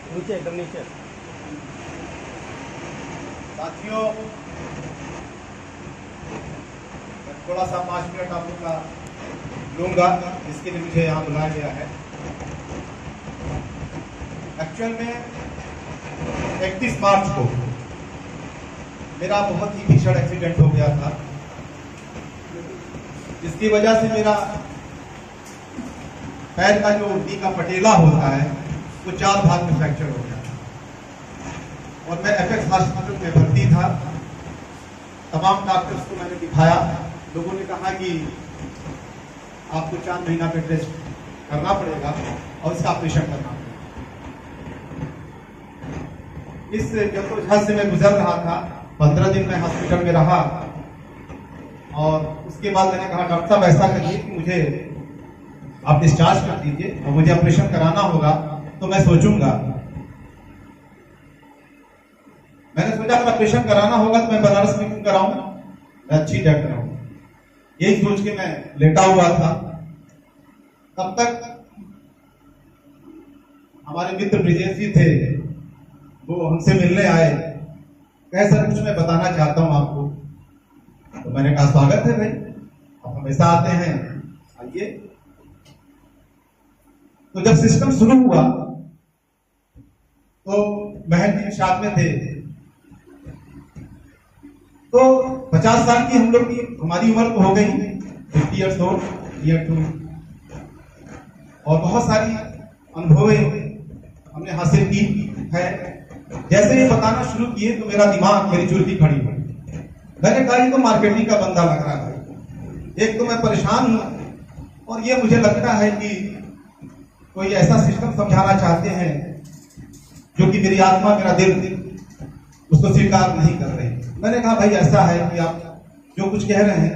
नीचे एकदम नीचे। साथियों, थोड़ा सा 5 मिनट आप लोग का लूंगा, इसके लिए मुझे यहाँ बुलाया गया है। एक्चुअल में 31 मार्च को मेरा बहुत ही भीषण एक्सीडेंट हो गया था, जिसकी वजह से मेरा पैर का जो नी का पटेला होता है वो 4 भाग में फ्रैक्चर हो गया और मैं एपेक्स हॉस्पिटल में भर्ती था। तमाम डॉक्टर्स को मैंने दिखाया, लोगों ने कहा कि आपको 4 महीना बेड रेस्ट करना पड़ेगा और इसका ऑपरेशन करना पड़ेगा। इस जद्दोजहद से मैं गुजर रहा था। 15 दिन मैं हॉस्पिटल में रहा और उसके बाद मैंने कहा डॉक्टर साहब ऐसा करिए कि मुझे आप डिस्चार्ज कर दीजिए और मुझे ऑपरेशन कराना होगा तो मैं सोचूंगा। मैंने सोचा अगर ऑपरेशन कराना होगा तो मैं बनारस में क्यों कराऊं, मैं अच्छी डॉक्टर हूं, यही सोच के मैं लेटा हुआ था। तब तक हमारे मित्र ब्रिजेश जी थे, वो हमसे मिलने आए, कहे सर कुछ मैं बताना चाहता हूं आपको। तो मैंने कहा स्वागत है भाई, आप हमेशा आते हैं, आइए। तो जब सिस्टम शुरू हुआ तो महल जी साथ में थे। तो 50 साल की हम लोग की हमारी उम्र तो हो गई, 50 years old, year 2, और बहुत सारी अनुभवें हमने हासिल की है। जैसे ये बताना शुरू किए तो मेरा दिमाग, मेरी चुल्ली खड़ी हुई। मैंने कहा ये तो मार्केटिंग का बंदा लग रहा है। एक तो मैं परेशान हूं और ये मुझे लगता है कि कोई ऐसा सिस्टम समझाना चाहते हैं जो कि मेरी आत्मा, मेरा दिल उसको स्वीकार नहीं कर रहे। मैंने कहा भाई ऐसा है कि आप जो कुछ कह रहे हैं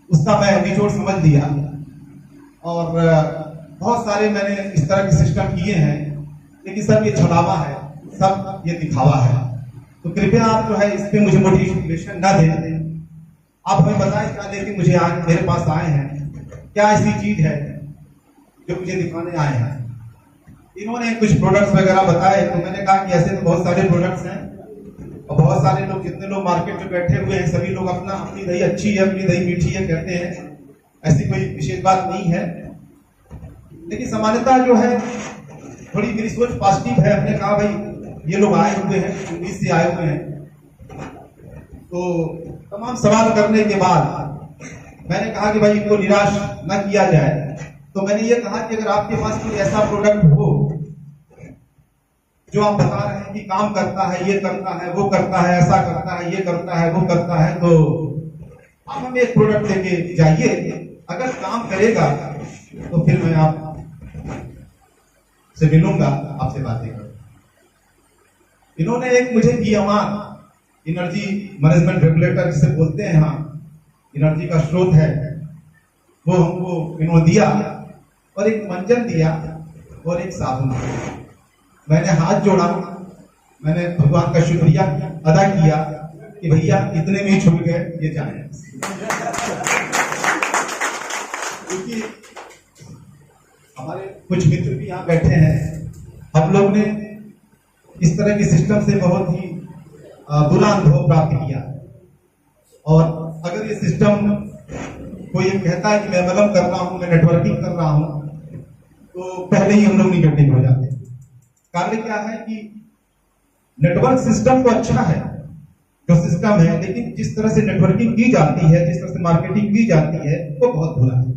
उसका मैं निचोड़ समझ लिया और बहुत सारे मैंने इस तरह के सिस्टम किए हैं, लेकिन सब ये छलावा है, सब ये दिखावा है। तो कृपया आप जो है इस पे मुझे मोटिवेशन ना दें, आप हमें बताएं क्या लेके मुझे आज मेरे पास आए हैं, क्या ऐसी चीज है जो मुझे दिखाने आए हैं। इन्होंने कुछ प्रोडक्ट्स वगैरह बताए, तो मैंने कहा कि ऐसे तो बहुत सारे प्रोडक्ट्स हैं और बहुत सारे लोग, जितने लोग मार्केट में बैठे हुए हैं सभी लोग अपनी दही अच्छी है, अपनी दही मीठी है कहते हैं, ऐसी कोई विशेष बात नहीं है। लेकिन सामान्यता जो है थोड़ी मेरी सोच पॉजिटिव है। हमने कहा भाई ये लोग आए हुए हैं, दिल्ली से आए हुए हैं, तो तमाम सवाल करने के बाद मैंने कहा कि भाई इनको निराश न किया जाए। तो मैंने ये कहा कि अगर आपके पास कोई ऐसा प्रोडक्ट हो जो आप बता रहे हैं कि काम करता है, ये करता है, वो करता है, ऐसा करता है, ये करता है, वो करता है, तो आप हमें एक प्रोडक्ट लेके जाइए। अगर काम करेगा तो फिर मैं आप से मिलूंगा, आपसे बातें करूंगा। इन्होंने एक मुझे EMR, एनर्जी मैनेजमेंट रेगुलेटर जिसे बोलते हैं, हाँ एनर्जी का स्रोत है, वो हमको इन्होंने दिया और एक मंजन दिया और एक साबुन। मैंने हाथ जोड़ा, मैंने भगवान का शुक्रिया अदा किया कि भैया इतने में ही छूट गए ये जाने। क्योंकि हमारे कुछ मित्र भी यहाँ बैठे हैं, हम लोग ने इस तरह के सिस्टम से बहुत ही बुरा अनुभव प्राप्त किया। और अगर ये सिस्टम कोई कहता है कि मैं MLM कर रहा हूं, मैं नेटवर्किंग कर रहा हूं, तो पहले ही हम लोग निगेटिव हो जाते हैं। कारण क्या है कि नेटवर्क सिस्टम तो अच्छा है जो सिस्टम है, लेकिन जिस तरह से नेटवर्किंग की जाती है, जिस तरह से मार्केटिंग की जाती है, वो बहुत बुरा है।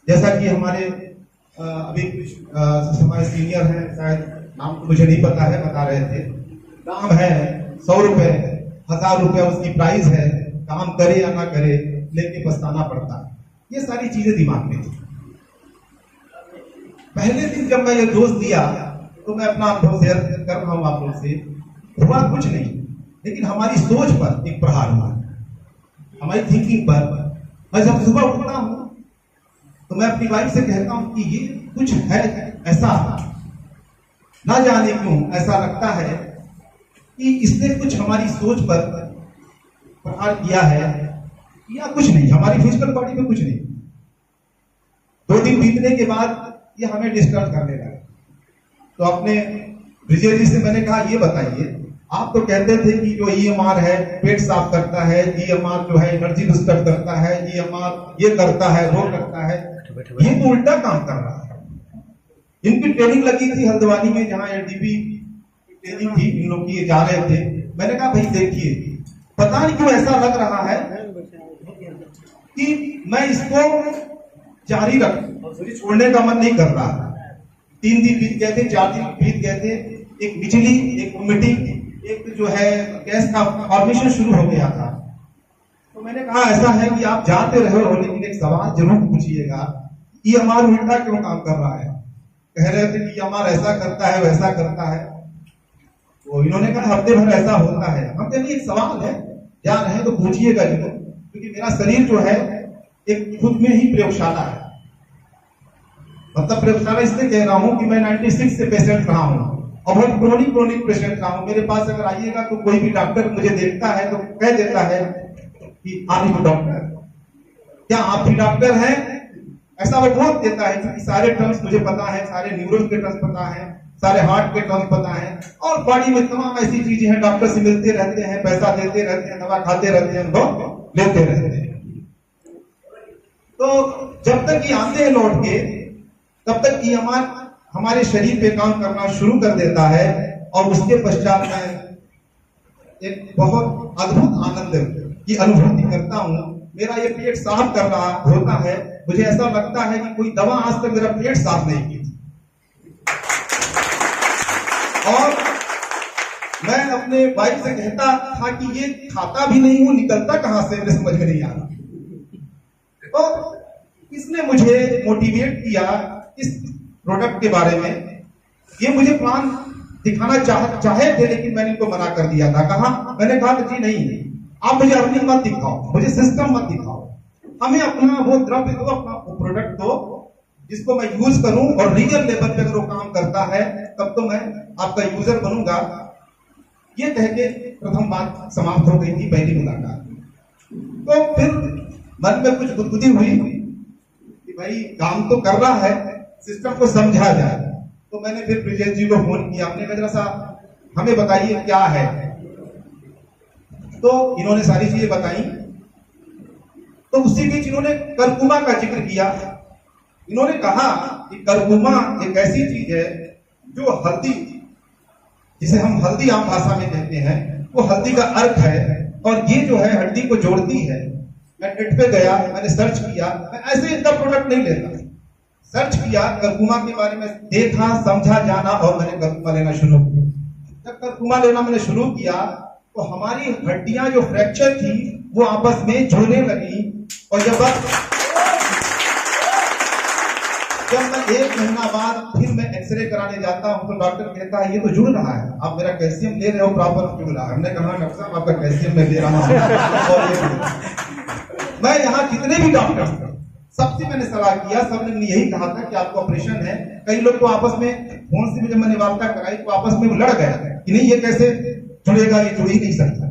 जैसा कि हमारे अभी कुछ हमारे सीनियर हैं, शायद नाम तो मुझे नहीं पता है, बता रहे थे दाम है 100 रुपए, 1000 रुपए उसकी प्राइस है, काम करे या ना करे लेके पछताना पड़ता है। ये सारी चीजें दिमाग में थी। पहले दिन जब मैं ये डोज दिया तो मैं अपना अनुभव शेयर कर रहा हूं आप लोगों से, हुआ कुछ नहीं, लेकिन हमारी सोच पर एक प्रहार हुआ, हमारी थिंकिंग पर। मैं जब सुबह उठता हूं तो मैं अपनी वाइफ से कहता हूं कि ये कुछ है ऐसा, ना जाने क्यों ऐसा लगता है कि इसने कुछ हमारी सोच पर प्रहार किया है, या कुछ नहीं, हमारी फिजिकल बॉडी में कुछ नहीं। दिन बीतने के बाद ये हमें डिस्टर्ब करने लगा। तो अपने विजय जी से मैंने कहा ये बताइए, आप तो कहते थे कि जो EMR है पेट साफ करता है, EMR जो है एनर्जी बूस्टर करता है, EMR ये करता है वो करता है, ये तो उल्टा काम कर रहा है। इनकी ट्रेनिंग लगी थी हल्द्वानी में, जहां LDP ट्रेनिंग थी, इन लोग की जा रहे थे। मैंने कहा भाई देखिए, पता नहीं क्यों ऐसा लग रहा है कि मैं इसको जारी रखूं, मुझे छोड़ने का मन नहीं कर रहा। 3 दिन बीत गए थे, 4 दिन बीत गए थे, एक बिजली, एक मीटिंग, एक जो है गैस का फॉर्मेशन शुरू हो गया था। तो मैंने कहा ऐसा है कि आप जाते रहे हो, लेकिन एक सवाल जरूर पूछिएगा, EMR उल्टा क्यों काम कर रहा है? कह रहे थे कि EMR ऐसा करता है वैसा करता है। तो इन्होंने कहा हफ्ते भर ऐसा होता है। हम कहें एक सवाल है, जा रहे हैं तो पूछिएगा इनको, क्योंकि मेरा शरीर जो है एक खुद में ही प्रयोगशाला है। मतलब प्रयोगशाला इसलिए कह रहा हूं कि मैं 96 से पेशेंट रहा हूं और बहुत क्रोनिक पेशेंट रहा हूं। मेरे पास अगर आइएगा तो कोई भी डॉक्टर मुझे देखता है तो कह देता है कि आप ही डॉक्टर, क्या आप भी डॉक्टर हैं? ऐसा वो बोल देता है, क्योंकि सारे टर्म्स मुझे पता है, सारे न्यूरोन के टर्म्स पता है, सारे हार्ट के टर्म्स पता है, और बॉडी में तमाम ऐसी चीजें हैं। डॉक्टर से मिलते रहते हैं, पैसा देते रहते हैं, दवा खाते रहते हैं, लोग लेते रहते हैं। तो जब तक ये आते हैं लौट के, तब तक EMR हमारे शरीर पे काम करना शुरू कर देता है, और उसके पश्चात मैं एक बहुत अद्भुत आनंद की अनुभूति करता हूं। मेरा ये पेट साफ कर रहा होता है, मुझे ऐसा लगता है कि कोई दवा आज तक मेरा पेट साफ नहीं की थी। और मैं अपने वाइफ से कहता था कि ये खाता भी नहीं हूं, निकलता कहां से, मेरे समझ में नहीं आ रहा। तो इसने मुझे मोटिवेट किया इस प्रोडक्ट के बारे में। ये मुझे प्लान दिखाना चाहे थे, लेकिन मैंने इनको मना कर दिया था। कहा, मैंने कहा कि जी नहीं, आप मुझे अर्निंग मत दिखाओ, मुझे सिस्टम मत दिखाओ, हमें अपना वो द्रव्य दो, अपना वो प्रोडक्ट दो, जिसको मैं यूज करूं, और रियल लेवल पे अगर वो काम करता है तब तो मैं आपका यूजर बनूंगा। ये कह के प्रथम बात समाप्त हो गई थी, पहली मुलाकात। तो फिर मन में कुछ गुदगुदी हुई कि भाई काम तो कर रहा है, सिस्टम को समझा जाए। तो मैंने फिर ब्रिजेश जी को फोन किया, हमने कहा जरा सा हमें बताइए क्या है। तो इन्होंने सारी चीजें बताई। तो उसी बीच इन्होंने करकुमा का जिक्र किया। इन्होंने कहा कि करकुमा एक ऐसी चीज है जो हल्दी, जिसे हम हल्दी आम भाषा में कहते हैं, वो हल्दी का अर्क है, और ये जो है हड्डी को जोड़ती है। मैं नेट पे गया, मैंने सर्च किया, मैं ऐसे इनका प्रोडक्ट नहीं लेता, सर्च किया, करकुमा के बारे में देखा, समझा, जाना, और मैंने करकुमा लेना शुरू किया। जब करकुमा लेना मैंने शुरू किया तो हमारी हड्डियां जो फ्रैक्चर थी वो आपस में जुड़ने लगी। और जब मैं 1 महीना बाद फिर मैं एक्सरे कराने जाता हूं तो डॉक्टर कहता है ये तो जुड़ रहा है, आप मेरा कैल्शियम ले रहे हो, प्रॉपर जुड़ रहा है। हमने कहा डॉक्टर साहब आपका कैल्शियम मैं ले रहा हूं। और मैं यहाँ जितने भी डॉक्टर थे सबसे मैंने सलाह किया, सबने यही कहा था कि आपको ऑपरेशन है। कई लोग तो आपस में फोन से जब मैंने वार्ता कराई तो आपस में लड़ गए कि नहीं ये कैसे जुड़ेगा, ये जुड़ ही नहीं सकता।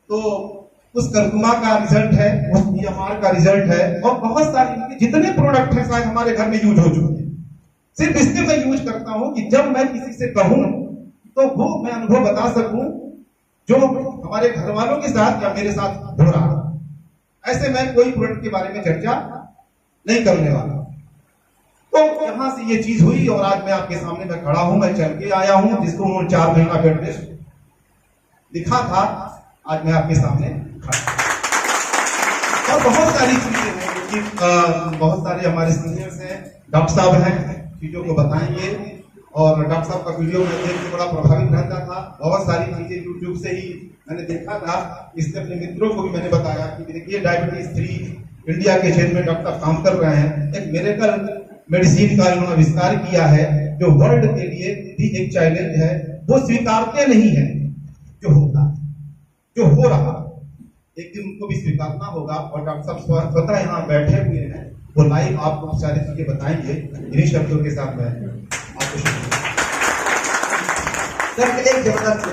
तो उस करकुमा का रिजल्ट है, उस EMR का रिजल्ट है, और बहुत सारे जितने प्रोडक्ट हैं शायद हमारे घर में यूज हो चुके हैं। सिर्फ इसलिए मैं यूज करता हूं कि जब मैं किसी से कहूं तो वो मैं अनुभव बता सकूं जो हमारे घर वालों के साथ या मेरे साथ हो रहा है। ऐसे मैं कोई प्रोडक्ट के बारे में चर्चा नहीं करने वाला। तो यहां से ये चीज हुई, और आज मैं आपके सामने मैं खड़ा हूं, मैं चल के आया हूं, जिसको उन्होंने 4 महीना बेड रेस्ट लिखा था, आज मैं आपके सामने खड़ा। और बहुत सारी चीजें हैं क्योंकि बहुत सारे हमारे सीनियर्स हैं, डॉक्टर साहब हैं, चीजों को बताएंगे। और डॉक्टर साहब का वीडियो में देख के बड़ा प्रभावित रहता था। बहुत सारी चीजें यूट्यूब से ही मैंने देखा था, इसलिए अपने मित्रों को भी मैंने बताया कि देखिए डायबिटीज फ्री इंडिया के क्षेत्र में डॉक्टर काम कर रहे हैं। एक मिरेकल मेडिसिन का इन्होंने आविष्कार किया है जो वर्ल्ड के लिए भी एक चैलेंज है। वो स्वीकारते नहीं है जो होता, जो हो रहा, एक दिन उनको भी स्वीकारना होगा। और डॉक्टर साहब स्वतः यहाँ बैठे हुए हैं, वो लाइव आपको सारी चीजें बताएंगे। इन्हीं शब्दों के साथ मैं आपको एक जबरदस्त